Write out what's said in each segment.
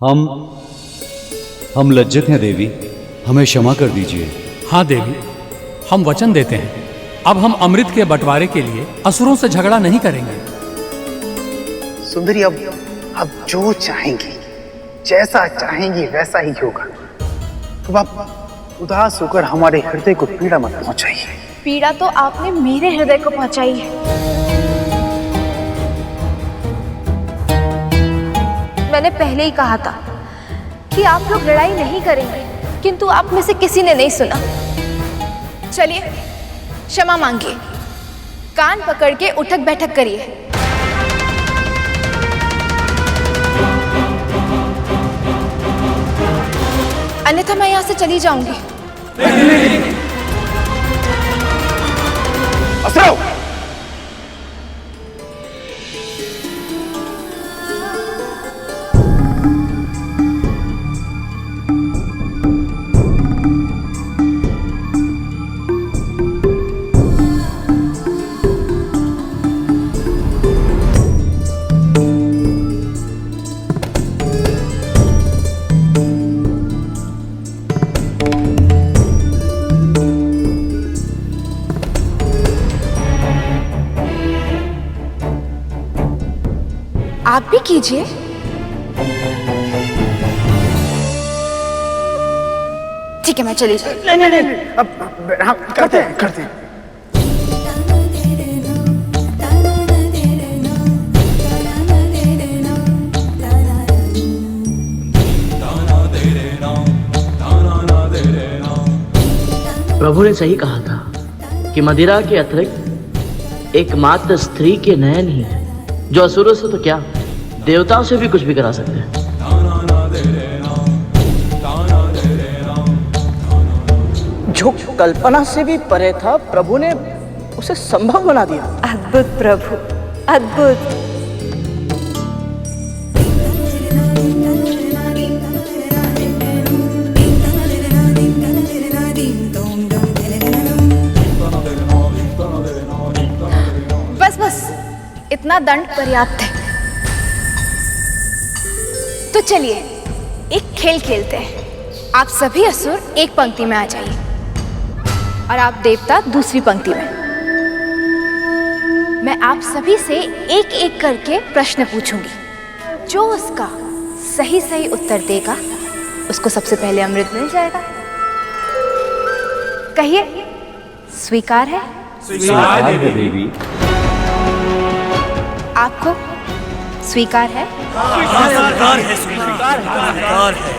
हम लज्जित हैं देवी, हमें क्षमा कर दीजिए। हाँ देवी, हम वचन देते हैं, अब हम अमृत के बंटवारे के लिए असुरों से झगड़ा नहीं करेंगे। सुंदरी अब जो चाहेंगी, जैसा चाहेंगी वैसा ही होगा। अब आप उदास होकर हमारे हृदय को पीड़ा मत पहुंचाइए। पीड़ा तो आपने मेरे हृदय को पहुंचाई है। मैंने पहले ही कहा था कि आप लोग लड़ाई नहीं करेंगे, किंतु आप में से किसी ने नहीं सुना। चलिए क्षमा मांगिए, कान पकड़ के उठक बैठक करिए। अन्यथा मैं यहां से चली जाऊंगी। असुरो! आप भी कीजिए। ठीक है, मैं चली जाऊँ। नहीं, अब हम करते हैं। प्रभु ने सही कहा था कि मदिरा के अतिरिक्त एकमात्र स्त्री के नयन ही है जो असुरों से तो क्या, देवताओं से भी कुछ भी करा सकते हैं। जो कल्पना से भी परे था, प्रभु ने उसे संभव बना दिया। अद्भुत प्रभु, अद्भुत। बस इतना दंड पर्याप्त है। तो चलिए एक खेल खेलते हैं। आप सभी असुर एक पंक्ति में आ जाइए और आप देवता दूसरी पंक्ति में। मैं आप सभी से एक एक करके प्रश्न पूछूंगी। जो उसका सही उत्तर देगा उसको सबसे पहले अमृत मिल जाएगा। कहिए, स्वीकार है? स्वीकार है देवी। आपको स्वीकार है? स्वीकार है।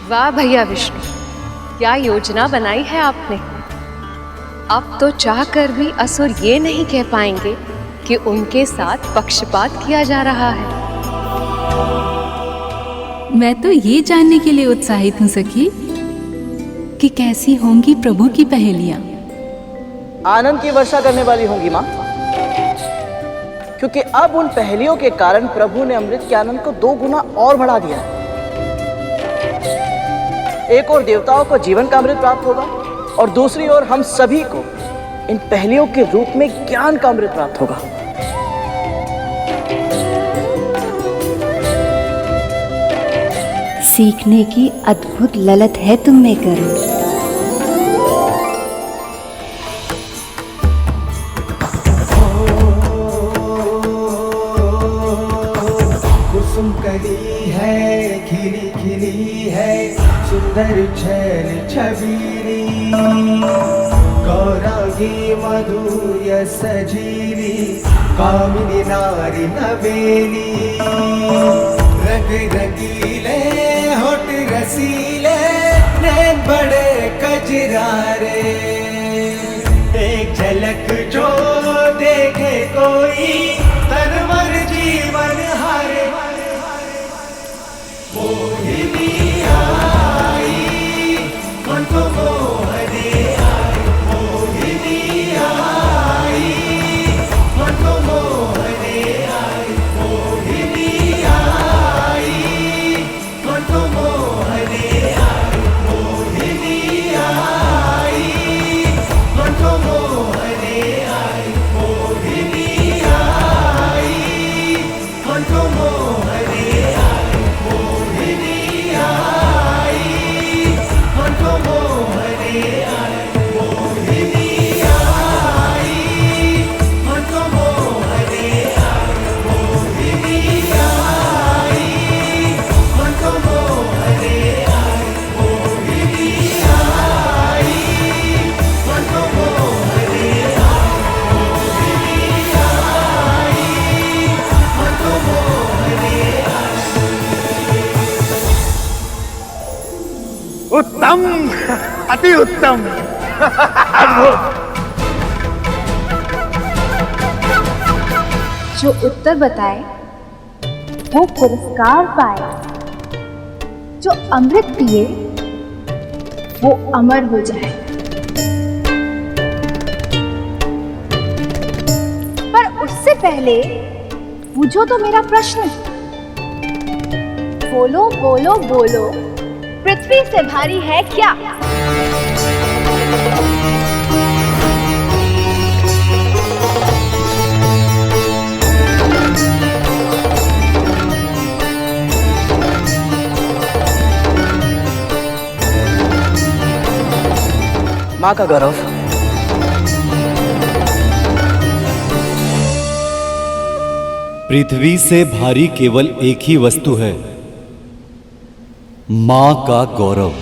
वाह भैया विष्णु, क्या योजना बनाई है आपने। अब तो चाहकर भी असुर ये नहीं कह पाएंगे कि उनके साथ पक्षपात किया जा रहा है। मैं तो ये जानने के लिए उत्साहित हूँ सखी कि कैसी होंगी प्रभु की पहेलियां। आनंद की वर्षा करने वाली होंगी माँ, क्योंकि अब उन पहेलियों के कारण प्रभु ने अमृत के आनंद को 2 गुना और बढ़ा दिया है। एक ओर देवताओं को जीवन का अमृत प्राप्त होगा और दूसरी ओर हम सभी को इन पहेलियों के रूप में ज्ञान का अमृत प्राप्त होगा। सीखने की अद्भुत ललत है तुम में करुण। कुसुम कली है, खिली खिली है, सुंदर छैल छबीली, गौरांगी मधुर्य सजीली, कामिनी नारी नवेली, रंग रंगीले होठ रसीले, नैन बड़े कजरारे, एक झलक जो देखे कोई तनवर जीवन हारे। मोहिनी आई मन को मोहने आई, मोहिनी आई मन को मोहने आई, मोहिनी आई मन को मोहने आई, मोहिनी आई मन को मोहने आई, मोहिनी आई। अति उत्तम। जो उत्तर बताए वो पुरस्कार पाए, जो अमृत पिए वो अमर हो जाए। पर उससे पहले पूछो तो मेरा प्रश्न। बोलो बोलो बोलो, पृथ्वी से भारी है क्या? माँ का गौरव। पृथ्वी से भारी केवल एक ही वस्तु है, मां का गौरव।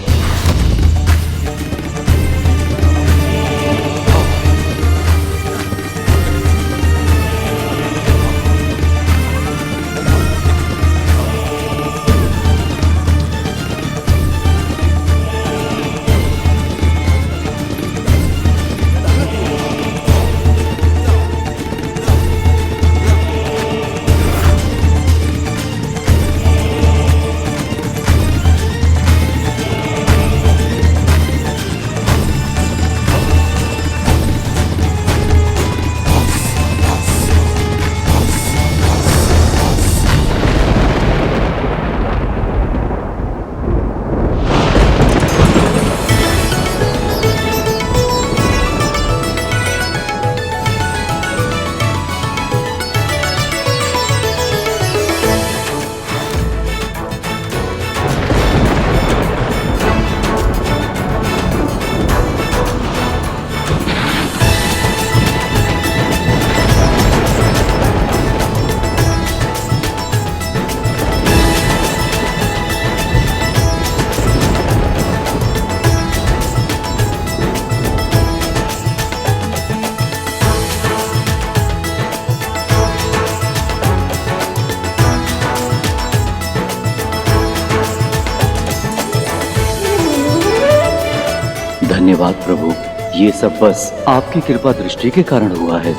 धन्यवाद प्रभु, ये सब बस आपकी कृपा दृष्टि के कारण हुआ है।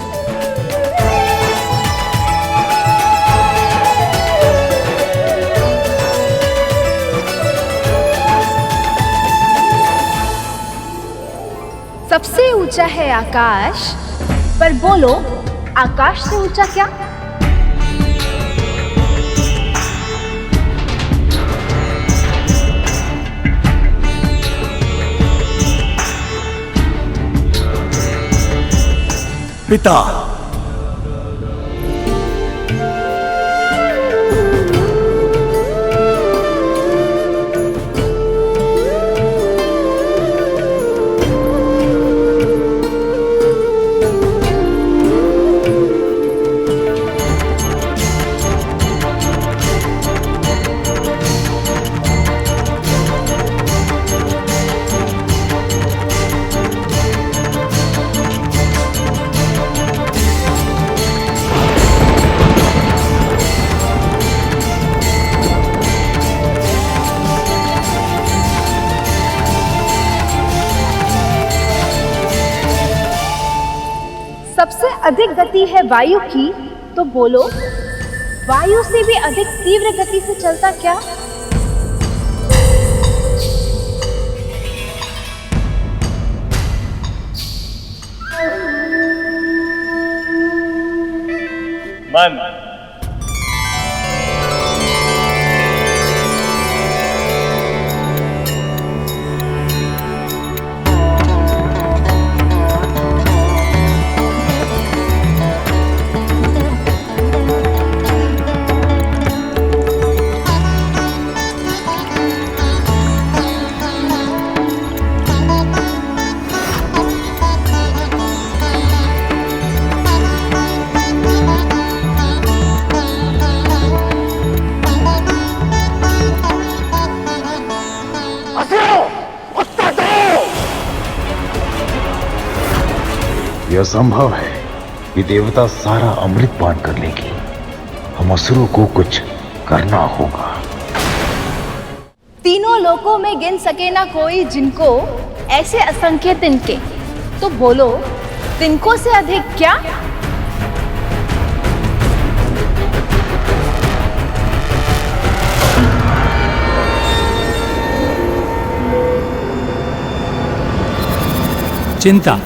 सबसे ऊंचा है आकाश, पर बोलो आकाश से ऊंचा क्या? पिता। सबसे अधिक गति है वायु की, तो बोलो वायु से भी अधिक तीव्र गति से चलता क्या? मन। यह संभव है कि देवता सारा अमृत पान कर लेगी। हम असुरों को कुछ करना होगा। तीनों लोकों में गिन सके ना कोई जिनको ऐसे असंख्य तिनके, तो बोलो तिनकों से अधिक क्या? चिंता।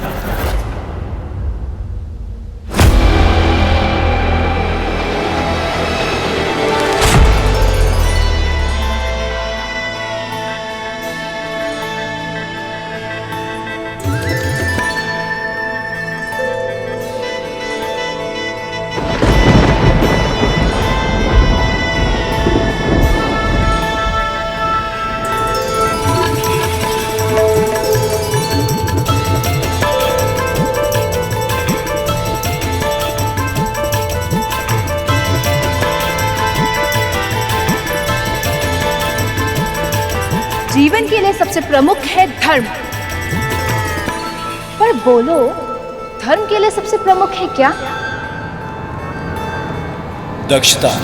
जीवन के लिए सबसे प्रमुख है धर्म, पर बोलो धर्म के लिए सबसे प्रमुख है क्या? दक्षता।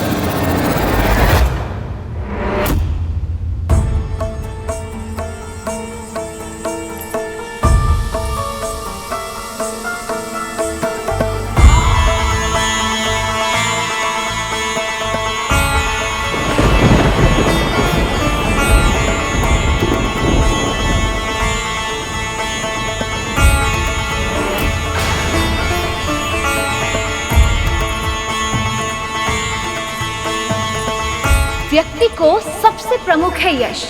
व्यक्ति को सबसे प्रमुख है यश,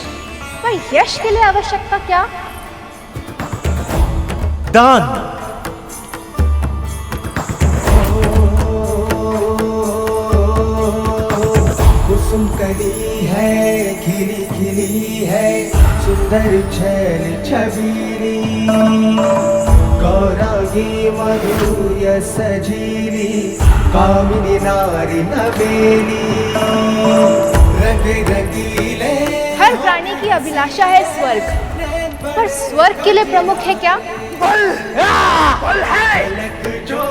पर यश के लिए आवश्यकता क्या? दान। कुसुम कली है, खिली खिली है, सुंदर छैल छबीली, गौरांगी मधुर सजीली, कामिनी नारी नवेली, रंग रंगीले। हर प्राणी की अभिलाषा है स्वर्ग, पर स्वर्ग के लिए प्रमुख है क्या? बल है। जो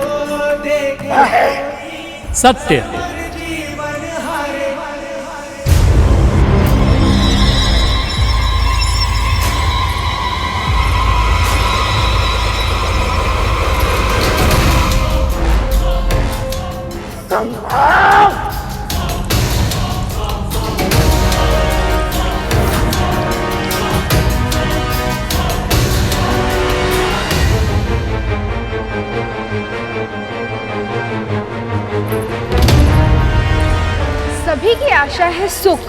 देखे सत्य। सभी की आशा है सुख,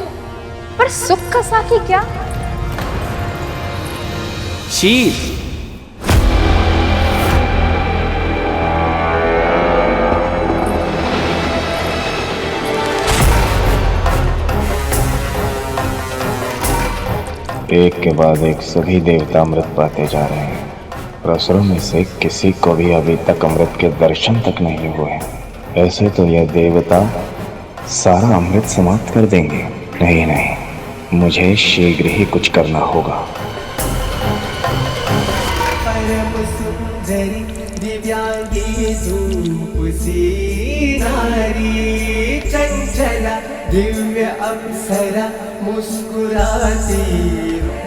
पर सुख का साथी क्या? शील। एक के बाद एक सभी देवता अमृत पाते जा रहे हैं, पर असुरों में से किसी को भी अभी तक अमृत के दर्शन तक नहीं हुए। ऐसे तो यह देवता सारा अमृत समाप्त कर देंगे। नहीं नहीं, मुझे शीघ्र ही कुछ करना होगा। परम सुंदरी दिव्यांगी धूप सी नारी, चंचला दिव्य अप्सरा मुस्कुराती,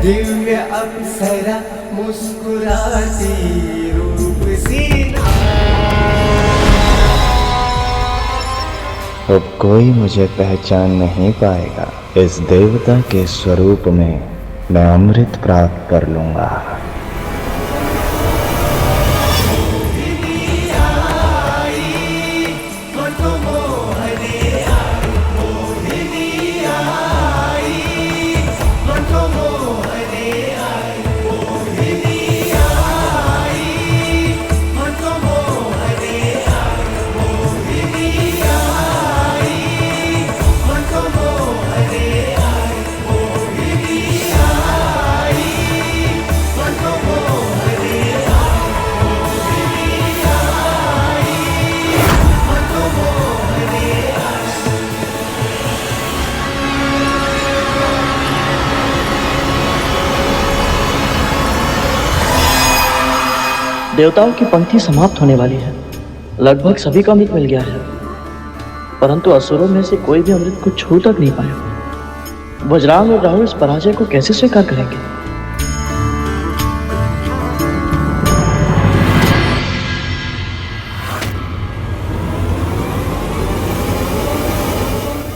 दिव्य अप्सरा मुस्कुराती रूप सी। अब कोई मुझे पहचान नहीं पाएगा। इस देवता के स्वरूप में मैं अमृत प्राप्त कर लूंगा। देवताओं की पंक्ति समाप्त होने वाली है। लगभग सभी को अमृत मिल गया है, परंतु असुरों में से कोई भी अमृत को छू तक नहीं पाया। वज्रांग और राहुल इस पराजय को कैसे स्वीकार करेंगे?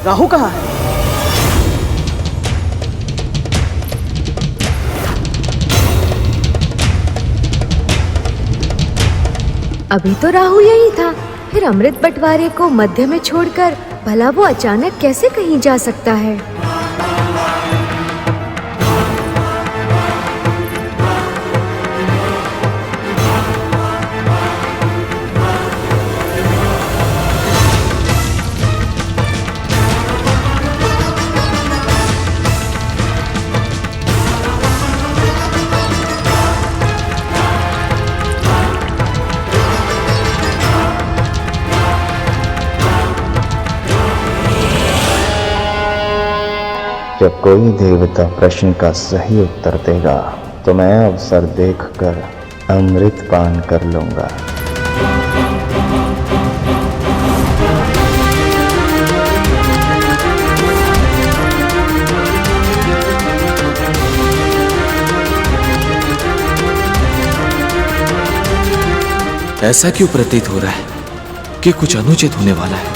राहु कहाँ है? अभी तो राहु यही था, फिर अमृत बंटवारे को मध्य में छोड़कर भला वो अचानक कैसे कहीं जा सकता है? जब कोई देवता प्रश्न का सही उत्तर देगा तो मैं अवसर देखकर अमृत पान कर लूंगा। ऐसा क्यों प्रतीत हो रहा है कि कुछ अनुचित होने वाला है?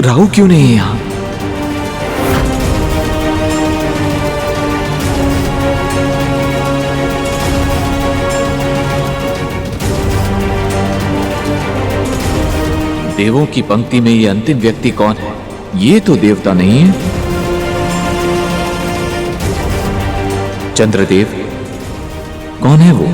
राहु क्यों नहीं है यहां? देवों की पंक्ति में ये अंतिम व्यक्ति कौन है? ये तो देवता नहीं है। चंद्रदेव कौन है वो?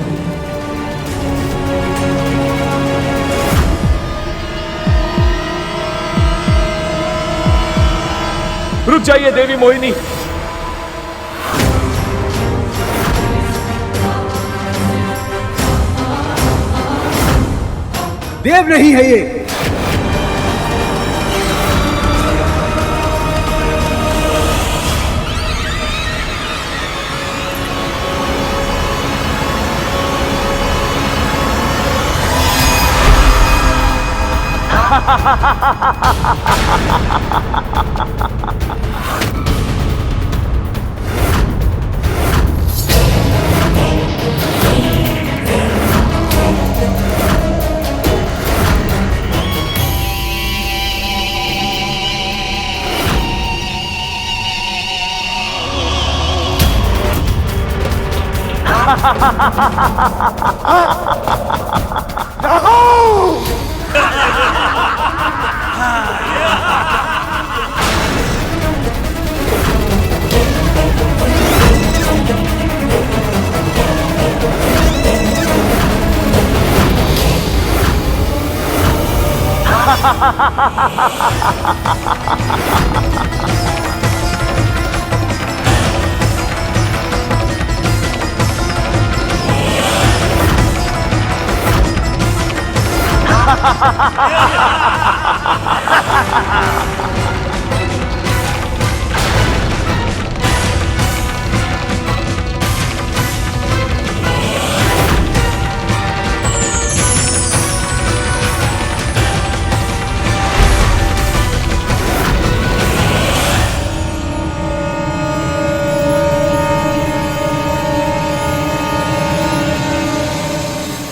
रुक जाइए देवी मोहिनी। देव नहीं है ये।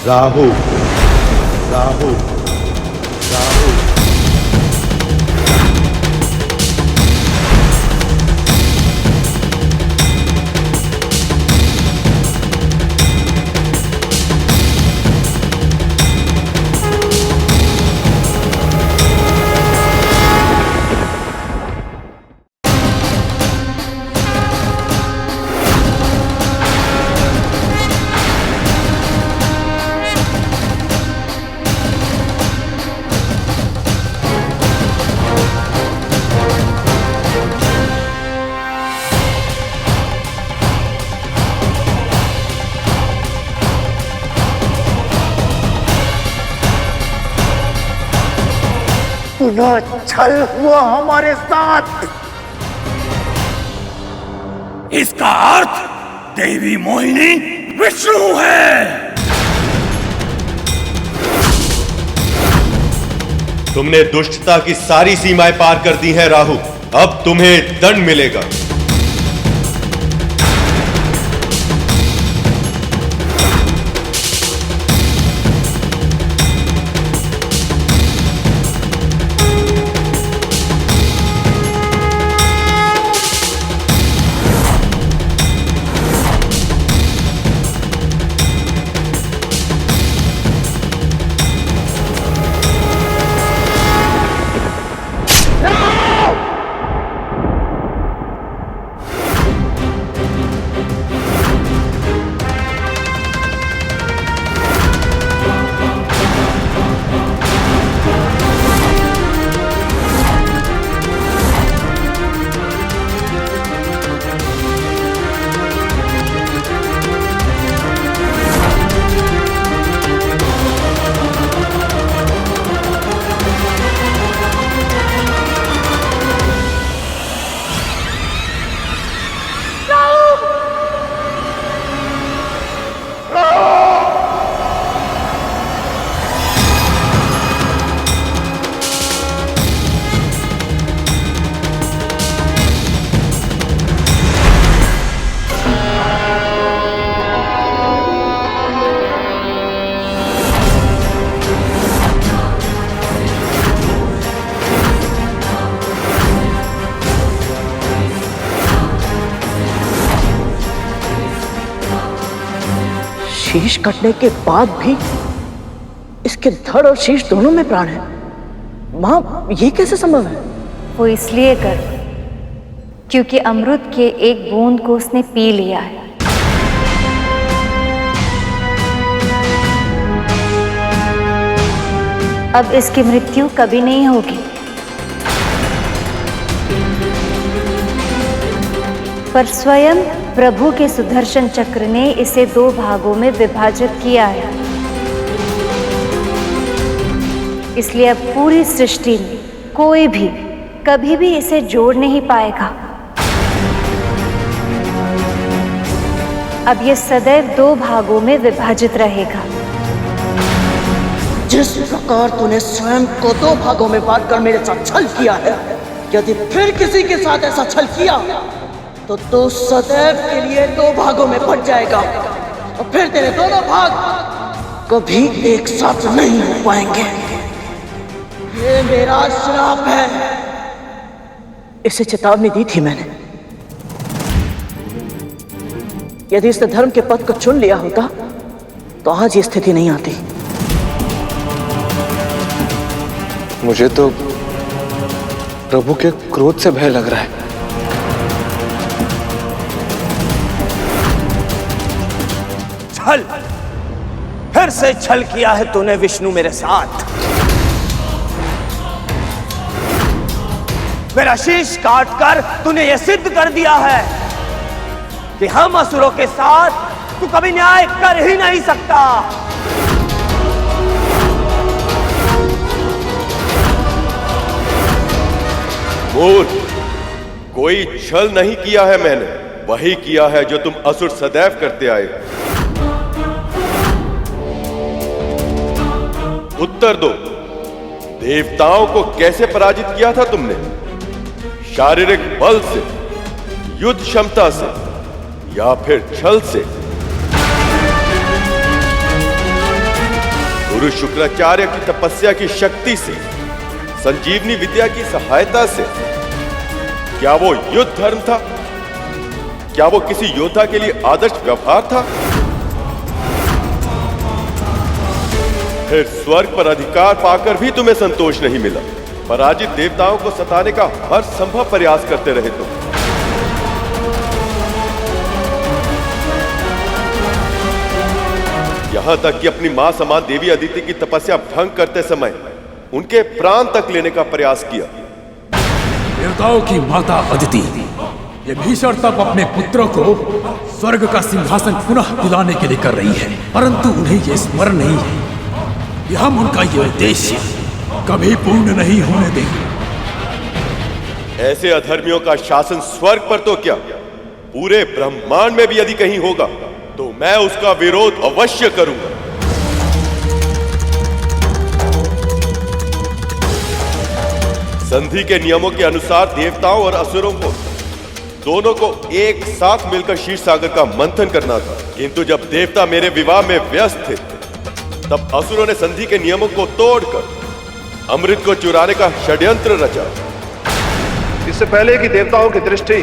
राहु राहु राहु। पुनः छल हुआ हमारे साथ। इसका अर्थ देवी मोहिनी विष्णु है। तुमने दुष्टता की सारी सीमाएं पार कर दी हैं राहु। अब तुम्हें दंड मिलेगा। शीश कटने के बाद भी इसके धड़ और शीश दोनों में प्राण है। माँ, ये कैसे संभव है? वो इसलिए कर क्योंकि अमृत के एक बूंद को उसने पी लिया है। अब इसकी मृत्यु कभी नहीं होगी, पर स्वयं प्रभु के सुदर्शन चक्र ने इसे 2 भागों में विभाजित किया है। इसलिए अब पूरी सृष्टि में कोई भी कभी भी इसे जोड़ नहीं पाएगा। अब ये सदैव 2 भागों में विभाजित रहेगा। जिस प्रकार तूने स्वयं को 2 भागों में बांटकर मेरे साथ छल किया है, यदि फिर किसी के साथ ऐसा छल किया तो तू सदैव के लिए 2 भागों में बट जाएगा और फिर तेरे दोनों भाग कभी एक साथ नहीं हो पाएंगे। ये मेरा श्राप है। इसे चेतावनी दी थी मैंने। यदि इसने धर्म के पथ को चुन लिया होता तो आज ये स्थिति नहीं आती। मुझे तो प्रभु के क्रोध से भय लग रहा है। छल, फिर से छल किया है तूने विष्णु मेरे साथ। मेरा शीश काटकर तूने यह सिद्ध कर दिया है कि हम असुरों के साथ तू कभी न्याय कर ही नहीं सकता। मूर्ख, कोई छल नहीं किया है मैंने, वही किया है जो तुम असुर सदैव करते आए। उत्तर दो, देवताओं को कैसे पराजित किया था तुमने? शारीरिक बल से, युद्ध क्षमता से, या फिर छल से? गुरु शुक्राचार्य की तपस्या की शक्ति से, संजीवनी विद्या की सहायता से? क्या वो युद्ध धर्म था? क्या वो किसी योद्धा के लिए आदर्श व्यवहार था? फिर स्वर्ग पर अधिकार पाकर भी तुम्हें संतोष नहीं मिला। पराजित देवताओं को सताने का हर संभव प्रयास करते रहे तुम। यहां तक कि अपनी मां समान देवी अदिति की तपस्या भंग करते समय उनके प्राण तक लेने का प्रयास किया। देवताओं की माता अदिति ये भीषण तप अपने पुत्रों को स्वर्ग का सिंहासन पुनः दिलाने के लिए कर रही है, परंतु उन्हें यह स्मरण नहीं है कि हम उनका यह उद्देश्य कभी पूर्ण नहीं होने देंगे। ऐसे अधर्मियों का शासन स्वर्ग पर तो क्या, पूरे ब्रह्मांड में भी यदि कहीं होगा तो मैं उसका विरोध अवश्य करूंगा। संधि के नियमों के अनुसार देवताओं और असुरों को दोनों को एक साथ मिलकर क्षीर सागर का मंथन करना था, किंतु जब देवता मेरे विवाह में व्यस्त थे तब असुरों ने संधि के नियमों को तोड़कर अमृत को चुराने का षड्यंत्र रचा। इससे पहले कि देवताओं की दृष्टि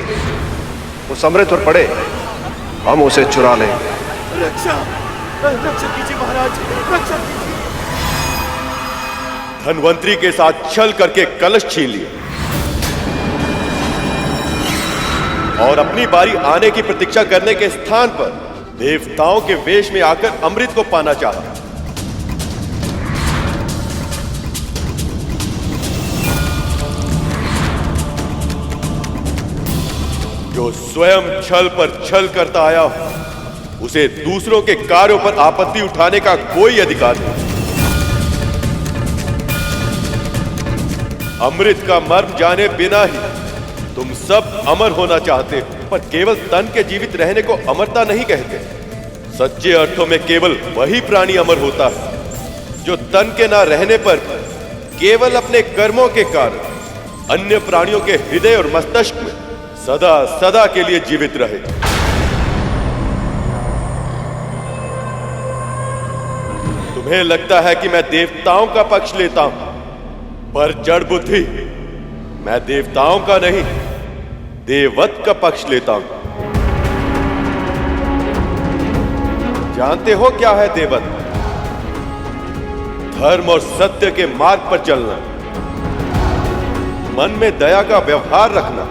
उस अमृत पर पड़े, हम उसे चुरा लेंगे। रक्षा कीजिए महाराज, रक्षा कीजिए। धनवंतरी के साथ छल करके कलश छीन लिए और अपनी बारी आने की प्रतीक्षा करने के स्थान पर देवताओं के वेश में आकर अमृत को पाना चाहा। जो स्वयं छल पर छल करता आया हो, उसे दूसरों के कार्यों पर आपत्ति उठाने का कोई अधिकार नहीं। अमृत का मर्म जाने बिना ही तुम सब अमर होना चाहते हो, पर केवल तन के जीवित रहने को अमरता नहीं कहते। सच्चे अर्थों में केवल वही प्राणी अमर होता है जो तन के ना रहने पर केवल अपने कर्मों के कारण अन्य प्राणियों के हृदय और मस्तिष्क में सदा सदा के लिए जीवित रहे। तुम्हें लगता है कि मैं देवताओं का पक्ष लेता हूं, पर जड़ बुद्धि, मैं देवताओं का नहीं, देववत का पक्ष लेता हूं। जानते हो क्या है देववत? धर्म और सत्य के मार्ग पर चलना, मन में दया का व्यवहार रखना,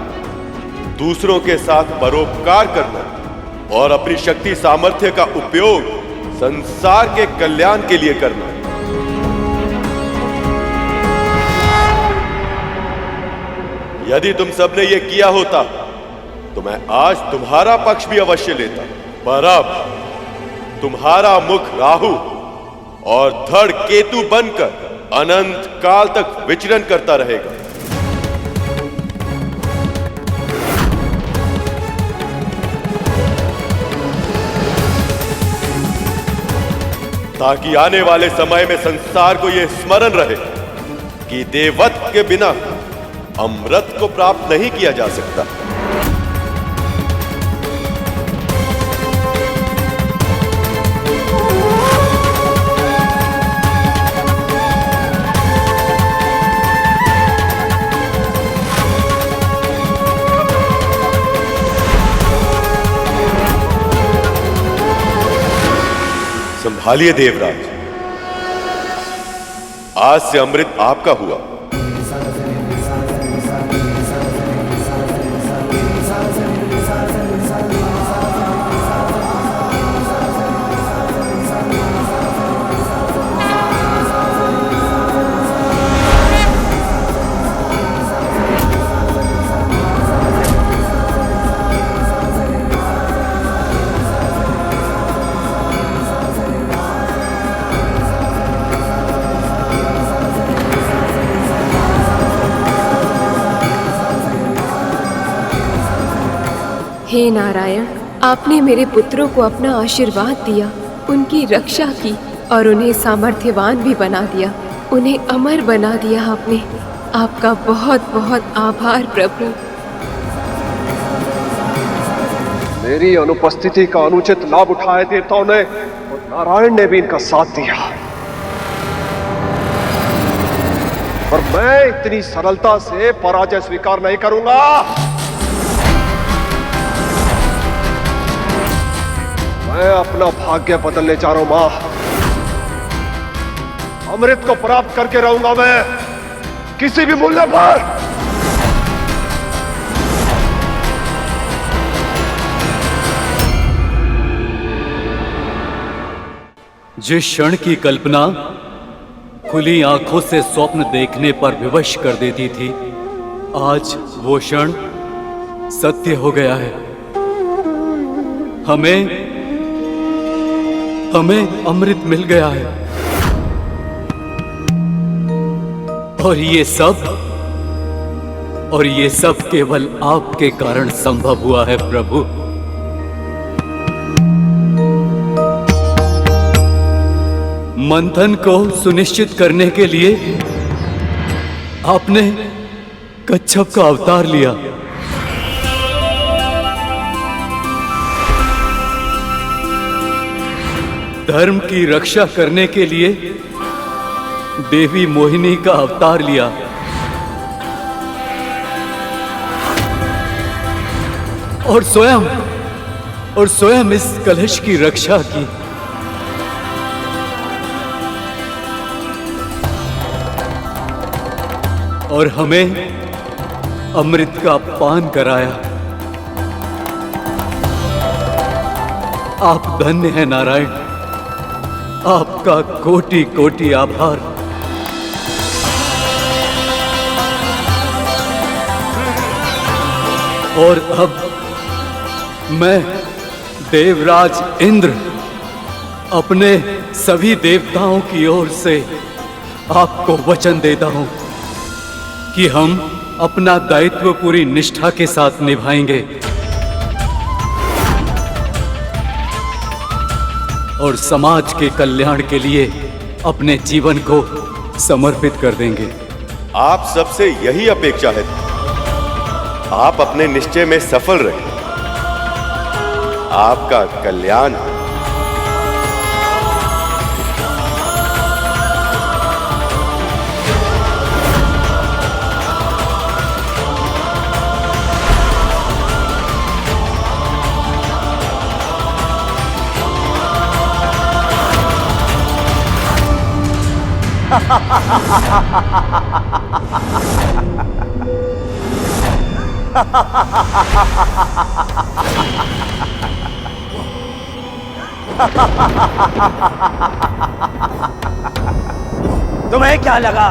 दूसरों के साथ परोपकार करना और अपनी शक्ति सामर्थ्य का उपयोग संसार के कल्याण के लिए करना। यदि तुम सबने ये किया होता तो मैं आज तुम्हारा पक्ष भी अवश्य लेता, पर अब तुम्हारा मुख राहु और धड़ केतु बनकर अनंत काल तक विचरण करता रहेगा। ताकि आने वाले समय में संसार को यह स्मरण रहे कि देववत के बिना अमृत को प्राप्त नहीं किया जा सकता। संभालिए देवराज, आज से अमृत आपका हुआ। हे नारायण, आपने मेरे पुत्रों को अपना आशीर्वाद दिया, उनकी रक्षा की और उन्हें सामर्थ्यवान भी बना दिया, उन्हें अमर बना दिया आपने। आपका बहुत बहुत आभार प्रभु। मेरी अनुपस्थिति का अनुचित लाभ उठाए देवताओं ने और नारायण ने भी इनका साथ दिया, पर मैं इतनी सरलता से पराजय स्वीकार नहीं करूंगा। मैं अपना भाग्य बदलने जा रहा हूं मां। अमृत को प्राप्त करके रहूंगा मैं किसी भी मूल्य पर। जिस क्षण की कल्पना खुली आंखों से स्वप्न देखने पर विवश कर देती थी, आज वो क्षण सत्य हो गया है। हमें अमृत मिल गया है और ये सब केवल आपके कारण संभव हुआ है प्रभु। मंथन को सुनिश्चित करने के लिए आपने कच्छप का अवतार लिया। धर्म की रक्षा करने के लिए देवी मोहिनी का अवतार लिया। और स्वयं इस कलश की रक्षा की। और हमें अमृत का पान कराया। आप धन्य हैं नारायण, आपका कोटि कोटि आभार। और अब मैं देवराज इंद्र अपने सभी देवताओं की ओर से आपको वचन देता हूं कि हम अपना दायित्व पूरी निष्ठा के साथ निभाएंगे और समाज के कल्याण के लिए अपने जीवन को समर्पित कर देंगे। आप सबसे यही अपेक्षा है। आप अपने निश्चय में सफल रहे। आपका कल्याण हो। तुम्हें क्या लगा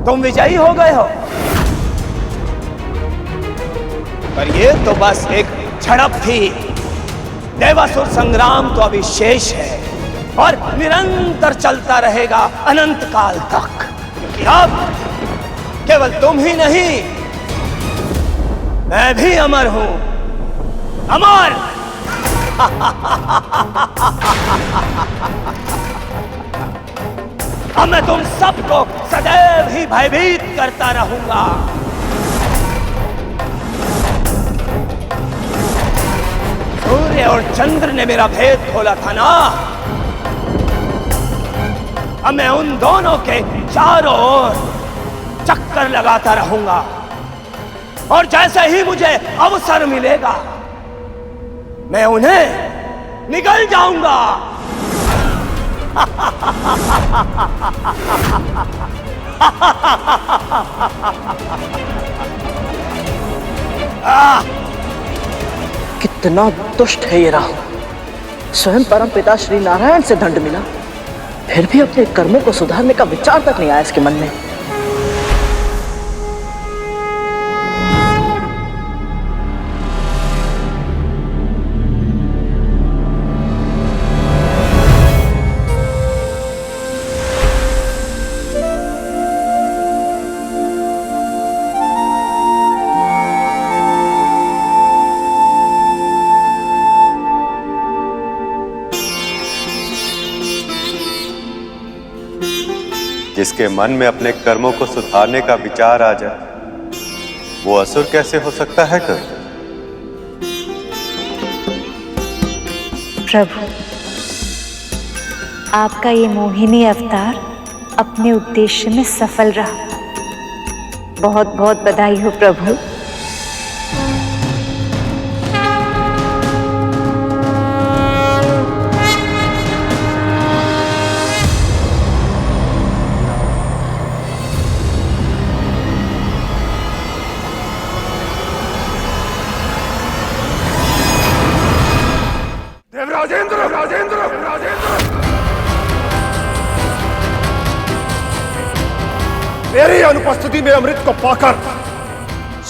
तुम विजयी हो गए हो? पर ये तो बस एक झड़प थी। देवासुर संग्राम तो अभी शेष है और निरंतर चलता रहेगा अनंत काल तक। क्योंकि अब केवल तुम ही नहीं, मैं भी अमर हूं। अमर! अब मैं तुम सबको सदैव ही भयभीत करता रहूंगा। सूर्य और चंद्र ने मेरा भेद खोला था ना, अब मैं उन दोनों के चारों ओर चक्कर लगाता रहूंगा और जैसे ही मुझे अवसर मिलेगा मैं उन्हें निगल जाऊंगा। कितना दुष्ट है ये राहु। स्वयं परम पिता श्री नारायण से दंड मिला, फिर भी अपने कर्मों को सुधारने का विचार तक नहीं आया इसके मन में। जिसके मन में अपने कर्मों को सुधारने का विचार आ जाए, वो असुर कैसे हो सकता है कर? प्रभु, आपका ये मोहिनी अवतार अपने उद्देश्य में सफल रहा। बहुत बहुत बधाई हो प्रभु। मेरी अनुपस्थिति में अमृत को पाकर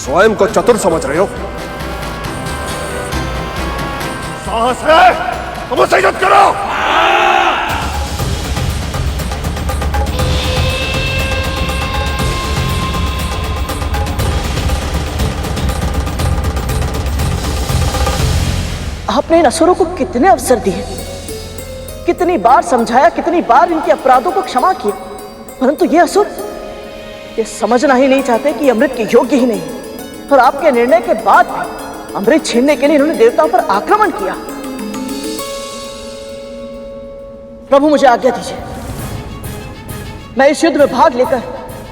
स्वयं को चतुर समझ रहे हो? साहस है तो मुझसे युद्ध करो। आपने इन असुरों को कितने अवसर दिए, कितनी बार समझाया, कितनी बार इनके अपराधों को क्षमा किया, परंतु ये असुर ये समझना ही नहीं चाहते कि अमृत के योग्य ही नहीं, और आपके निर्णय के बाद भी अमृत छीनने के लिए इन्होंने देवताओं पर आक्रमण किया। प्रभु मुझे आज्ञा दीजिए, मैं इस युद्ध में भाग लेकर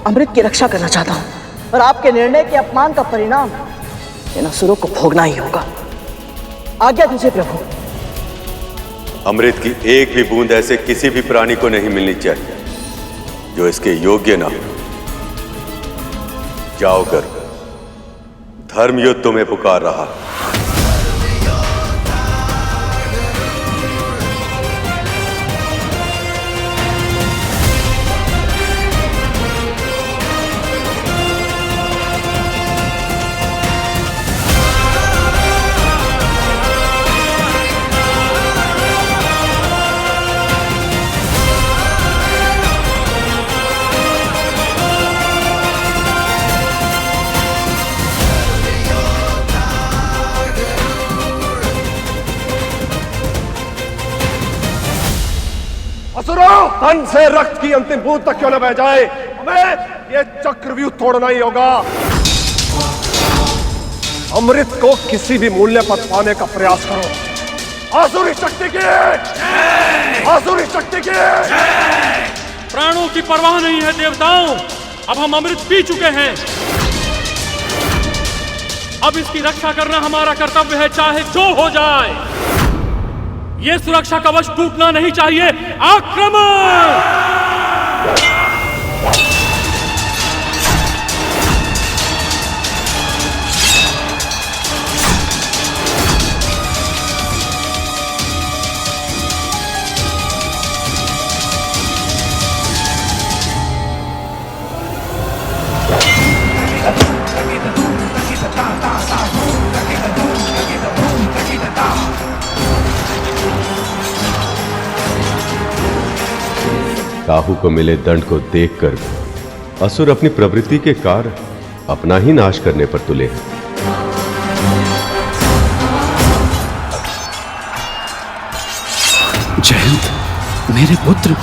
अमृत की रक्षा करना चाहता हूं, और आपके निर्णय के अपमान का परिणाम इन असुरों को भोगना ही होगा। आज्ञा दीजिए प्रभु। अमृत की एक भी बूंद ऐसे किसी भी प्राणी को नहीं मिलनी चाहिए जो इसके योग्य ना हो। जाओ कर, धर्मयुद्ध तुम्हें पुकार रहा। तन से रक्त की अंतिम बूंद तक क्यों न बह जाए, हमें ये चक्रव्यूह तोड़ना ही होगा। अमृत को किसी भी मूल्य पर पाने का प्रयास करो। आसुरी शक्ति की, आसुरी शक्ति की। प्राणों की परवाह नहीं है देवताओं, अब हम अमृत पी चुके हैं। अब इसकी रक्षा करना हमारा कर्तव्य है, चाहे जो हो जाए। ये सुरक्षा कवच टूटना नहीं चाहिए। आक्रमण! काहू को मिले दंड को देखकर असुर अपनी प्रवृत्ति के कारण अपना ही नाश करने पर तुले हैं। जयंत, मेरे पुत्र,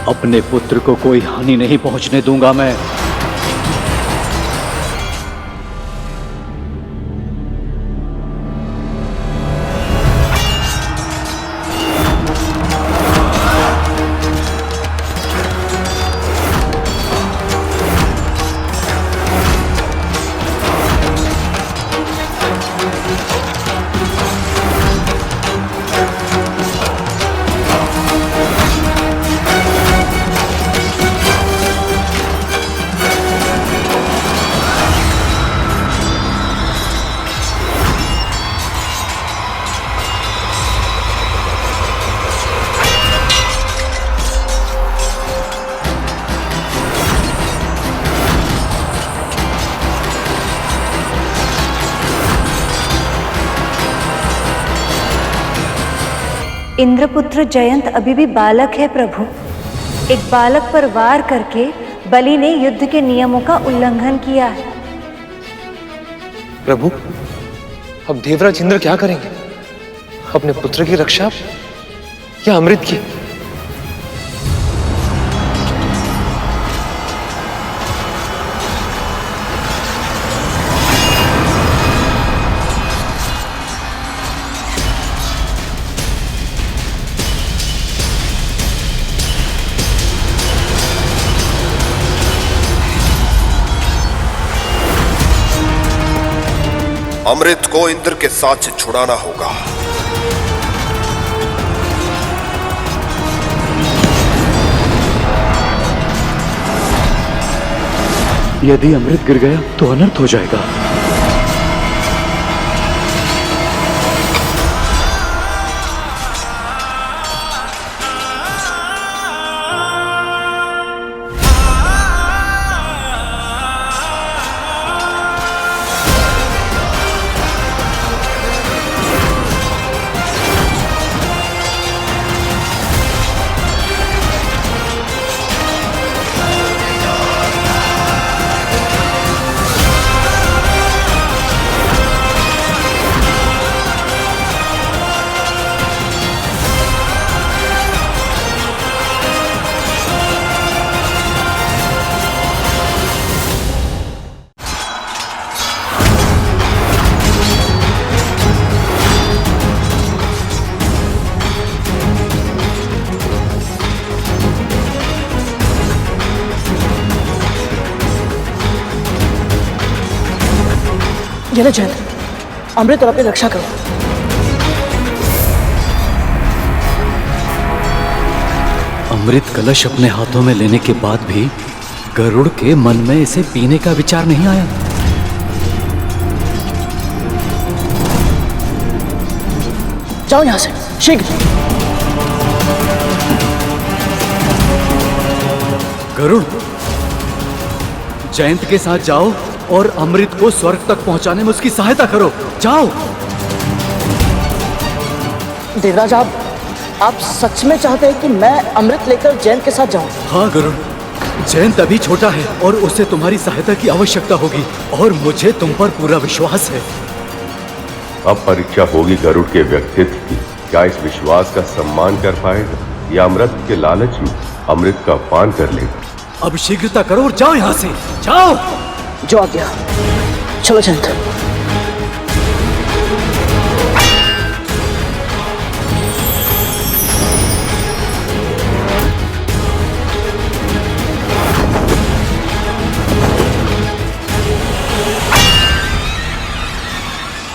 अपने पुत्र को कोई हानि नहीं पहुंचने दूंगा मैं। इंद्रपुत्र जयंत अभी भी बालक है प्रभु। एक बालक पर वार करके बलि ने युद्ध के नियमों का उल्लंघन किया है। प्रभु, अब देवराज इंद्र क्या करेंगे? अपने पुत्र की रक्षा या अमृत की? अमृत को इंद्र के साथ से छुड़ाना होगा। यदि अमृत गिर गया तो अनर्थ हो जाएगा। ये ले जयंत, अमृत और अपनी रक्षा करो। अमृत कलश अपने हाथों में लेने के बाद भी गरुड़ के मन में इसे पीने का विचार नहीं आया। जाओ यहां से शीघ्र। गरुड़, जयंत के साथ जाओ और अमृत को स्वर्ग तक पहुंचाने में उसकी सहायता करो। जाओ। देवराज, आप सच में चाहते हैं कि मैं अमृत लेकर जयंत के साथ जाऊं? हाँ गरुड़, जयंत अभी छोटा है और उसे तुम्हारी सहायता की आवश्यकता होगी और मुझे तुम पर पूरा विश्वास है। अब परीक्षा होगी गरुड़ के व्यक्तित्व की। क्या इस विश्वास का सम्मान कर पाएगा या अमृत के लालच में अमृत का पान कर लेगा? अब शीघ्रता करो और जाओ यहां से, जाओ। जो आ गया, चलो जयंत।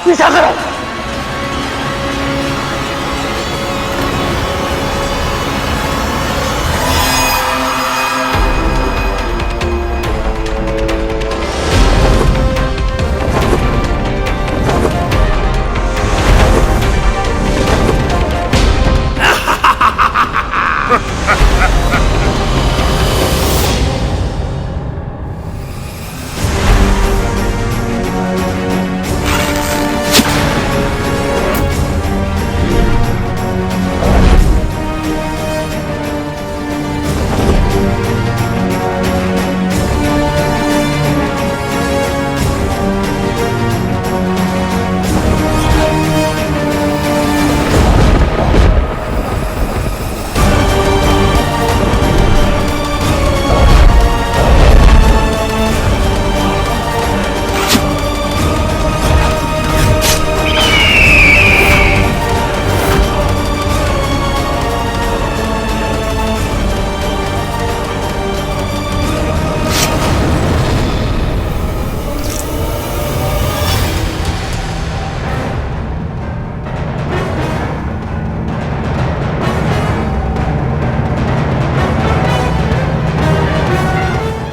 पीछा करो।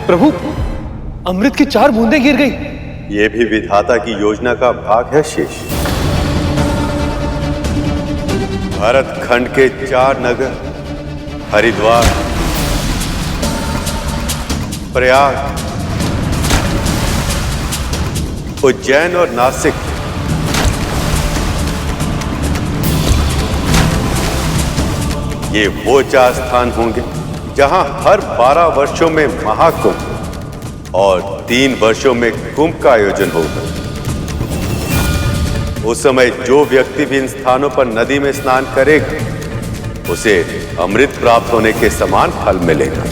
प्रभु, अमृत की 4 बूंदें गिर गई। यह भी विधाता की योजना का भाग है शेष। भारत खंड के 4 नगर हरिद्वार, प्रयाग, उज्जैन और नासिक ये वो 4 स्थान होंगे जहां हर 12 वर्षों में महाकुंभ और 3 वर्षों में कुंभ का आयोजन होगा। उस समय जो व्यक्ति भी इन स्थानों पर नदी में स्नान करेगा उसे अमृत प्राप्त होने के समान फल मिलेगा।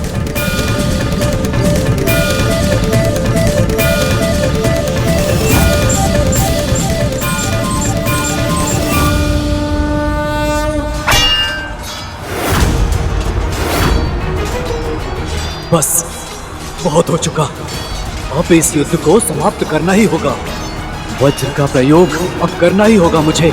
बस बहुत हो चुका, अब इस युद्ध को समाप्त करना ही होगा। वज्र का प्रयोग अब करना ही होगा मुझे।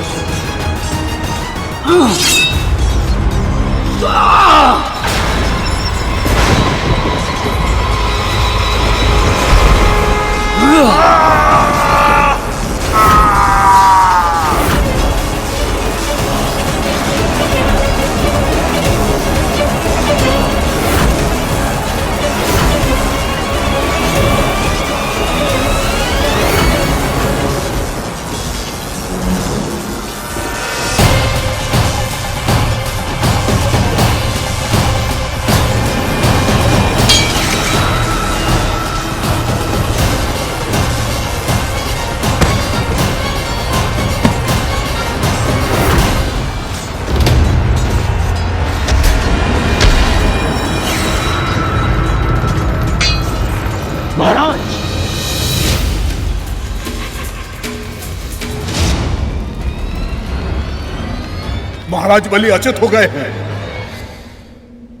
महाराज बलि अचेत हो गए हैं।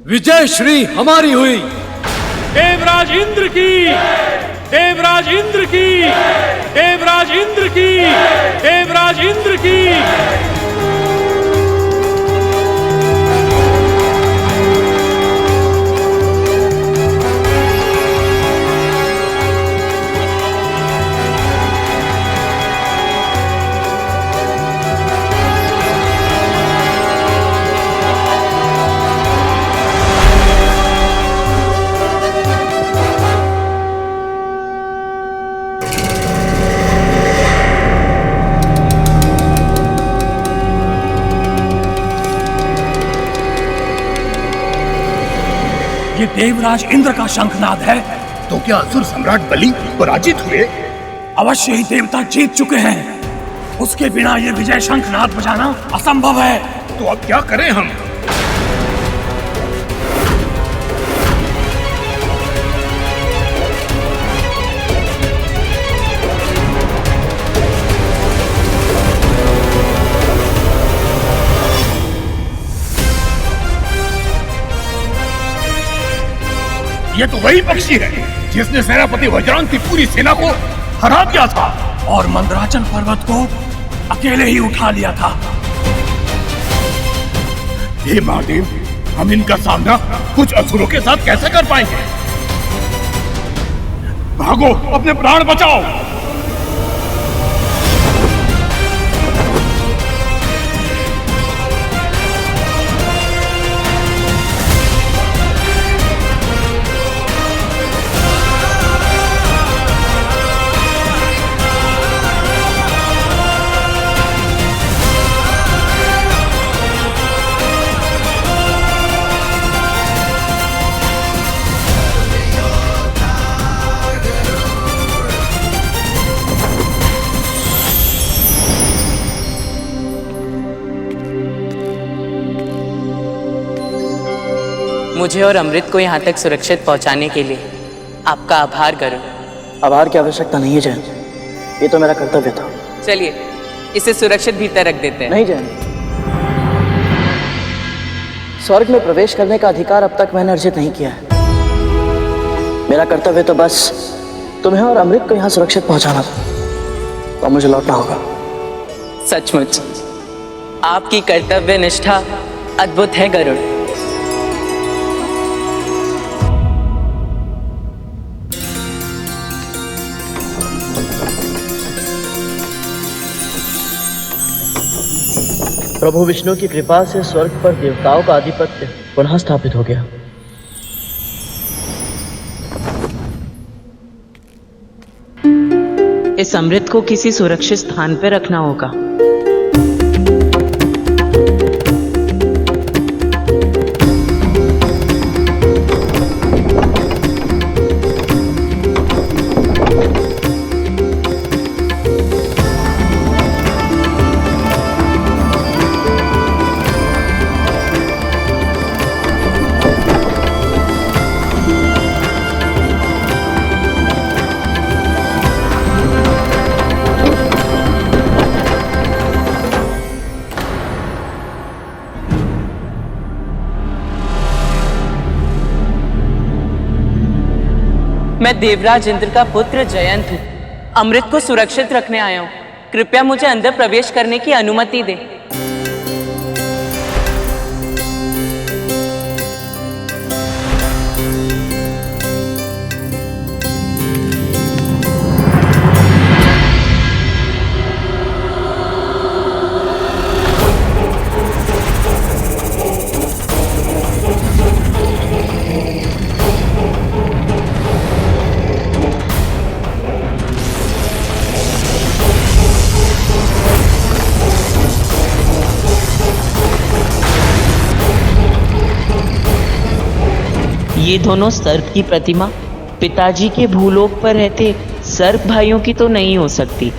विजय श्री हमारी हुई। देवराज इंद्र की, देवराज इंद्र की, देवराज इंद्र की, देवराज इंद्र की। ये देवराज इंद्र का शंखनाद है। तो क्या असुर सम्राट बलि पराजित हुए? अवश्य ही देवता जीत चुके हैं। उसके बिना ये विजय शंखनाद बजाना असंभव है। तो अब क्या करें हम? ये तो वही पक्षी है जिसने सेनापति वज्रांग की पूरी सेना को हरा दिया था और मंदराचल पर्वत को अकेले ही उठा लिया था। हे महादेव, हम इनका सामना कुछ असुरों के साथ कैसे कर पाएंगे? भागो, अपने प्राण बचाओ। मुझे और अमृत को यहाँ तक सुरक्षित पहुँचाने के लिए आपका आभार करूँ। आभार की आवश्यकता नहीं है जैन, ये तो मेरा कर्तव्य था। चलिए इसे सुरक्षित भीतर रख देते हैं। नहीं जैन, स्वर्ग में प्रवेश करने का अधिकार अब तक मैंने अर्जित नहीं किया है। मेरा कर्तव्य तो बस तुम्हें और अमृत को यहाँ सुरक्षित पहुँचाना था, तो मुझे लौटना होगा। सचमुच आपकी कर्तव्य निष्ठा अद्भुत है गरुड़। प्रभु विष्णु की कृपा से स्वर्ग पर देवताओं का आधिपत्य पुनः स्थापित हो गया। इस अमृत को किसी सुरक्षित स्थान पर रखना होगा। मैं देवराज इंद्र का पुत्र जयंत हूँ। अमृत को सुरक्षित रखने आया हूँ। कृपया मुझे अंदर प्रवेश करने की अनुमति दे। ये दोनों सर्प की प्रतिमा पिताजी के भूलोक पर रहते सर्प भाइयों की तो नहीं हो सकती।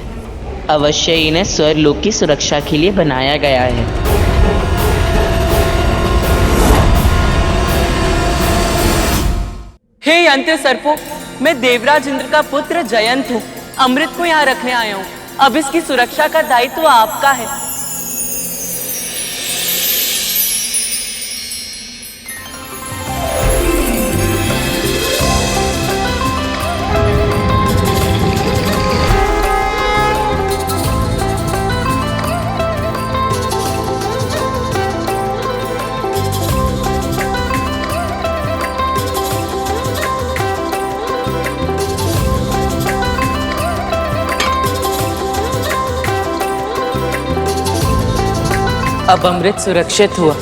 अवश्य इन्हें स्वर्लोक की सुरक्षा के लिए बनाया गया है। हे अंत्य सर्पों, मैं देवराज इंद्र का पुत्र जयंत हूँ। अमृत को यहाँ रखने आया हूँ। अब इसकी सुरक्षा का दायित्व आपका है। अब अमृत सुरक्षित हुआ।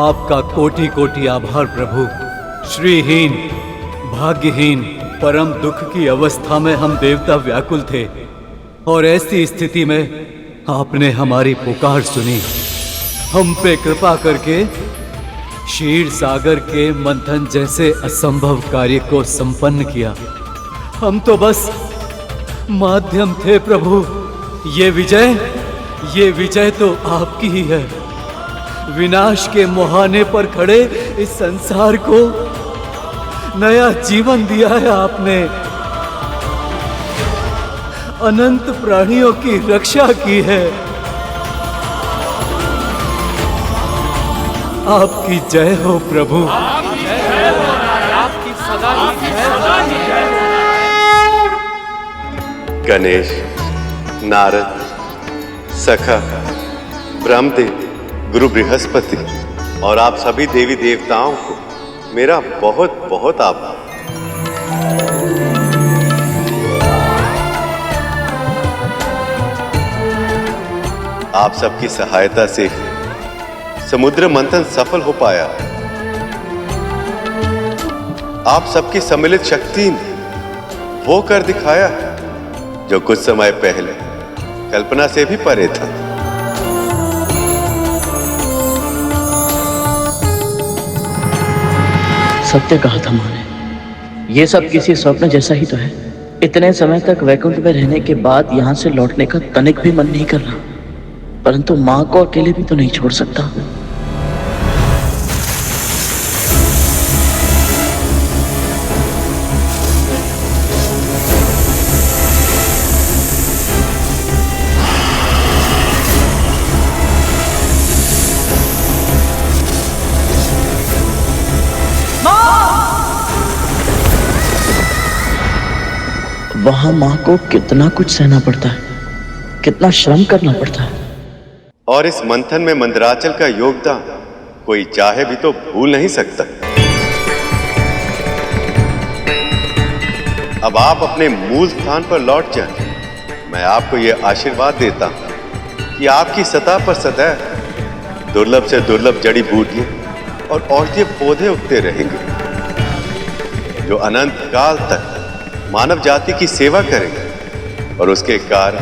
आपका कोटि कोटि आभार प्रभु। श्रीहीन, भाग्यहीन, परम दुख की अवस्था में हम देवता व्याकुल थे और ऐसी स्थिति में आपने हमारी पुकार सुनी। हम पे कृपा करके क्षीर सागर के मंथन जैसे असंभव कार्य को संपन्न किया। हम तो बस माध्यम थे प्रभु। ये विजय तो आपकी ही है। विनाश के मुहाने पर खड़े इस संसार को नया जीवन दिया है आपने। अनंत प्राणियों की रक्षा की है। आपकी जय हो प्रभु। आपकी सदा की जय। गणेश, नारद, सखा, ब्रह्मदेव, गुरु बृहस्पति और आप सभी देवी देवताओं को मेरा बहुत बहुत आभार। आप सबकी सहायता से समुद्र मंथन सफल हो पाया। आप सबकी सम्मिलित शक्ति ने वो कर दिखाया जो कुछ समय पहले कल्पना से भी परे था। सत्य कहा था माँ ने, ये सब किसी स्वप्न जैसा ही तो है। इतने समय तक वैकुंठ में रहने के बाद यहाँ से लौटने का तनिक भी मन नहीं कर रहा, परंतु माँ को अकेले भी तो नहीं छोड़ सकता। वहां माँ को कितना कुछ सहना पड़ता है, कितना श्रम करना पड़ता है। और इस मंथन में मंदराचल का योगदान कोई चाहे भी तो भूल नहीं सकता। अब आप अपने मूल स्थान पर लौट जाएं। मैं आपको यह आशीर्वाद देता हूं कि आपकी सतह पर सदैव दुर्लभ से दुर्लभ जड़ी बूटियां और औषधीय पौधे उगते रहेंगे, जो अनंत काल तक मानव जाति की सेवा करेंगे। और उसके कारण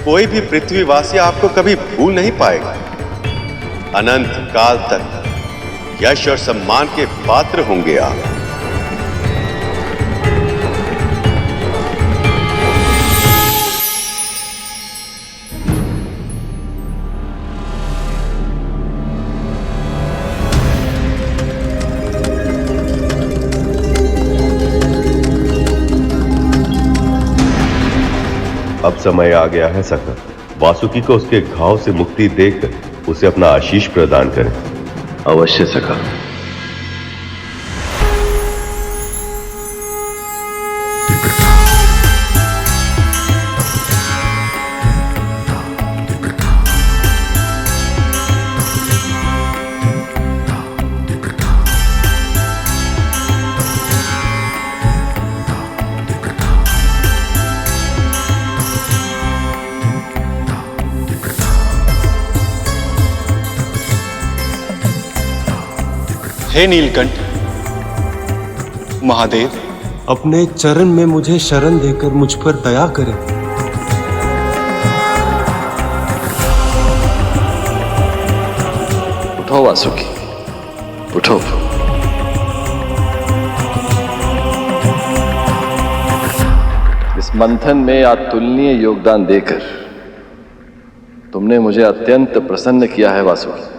कोई भी पृथ्वीवासी आपको कभी भूल नहीं पाएगा। अनंत काल तक यश और सम्मान के पात्र होंगे आप। अब समय आ गया है सखा, वासुकी को उसके घाव से मुक्ति देकर उसे अपना आशीष प्रदान करें। अवश्य सखा। हे नीलकंठ, महादेव, अपने चरण में मुझे शरण देकर मुझ पर दया करें। उठो वासुकी, उठो। इस मंथन में अतुलनीय योगदान देकर तुमने मुझे अत्यंत प्रसन्न किया है वासुकी।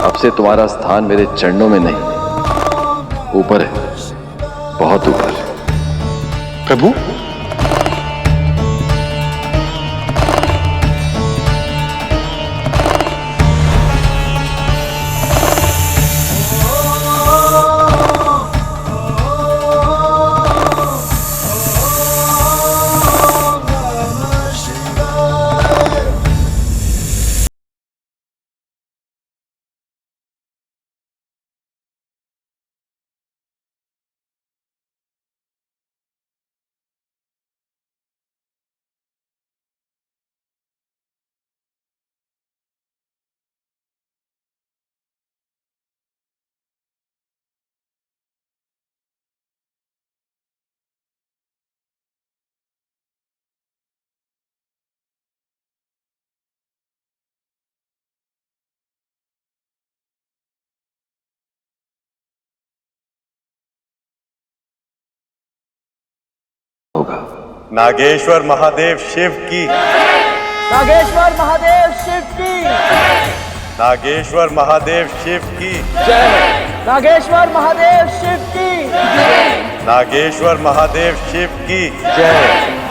अब से तुम्हारा स्थान मेरे चरणों में नहीं, ऊपर है, बहुत ऊपर। प्रभु, नागेश्वर महादेव शिव की। नागेश्वर महादेव शिव की। नागेश्वर महादेव शिव की। नागेश्वर महादेव शिव की। नागेश्वर महादेव शिव की जय।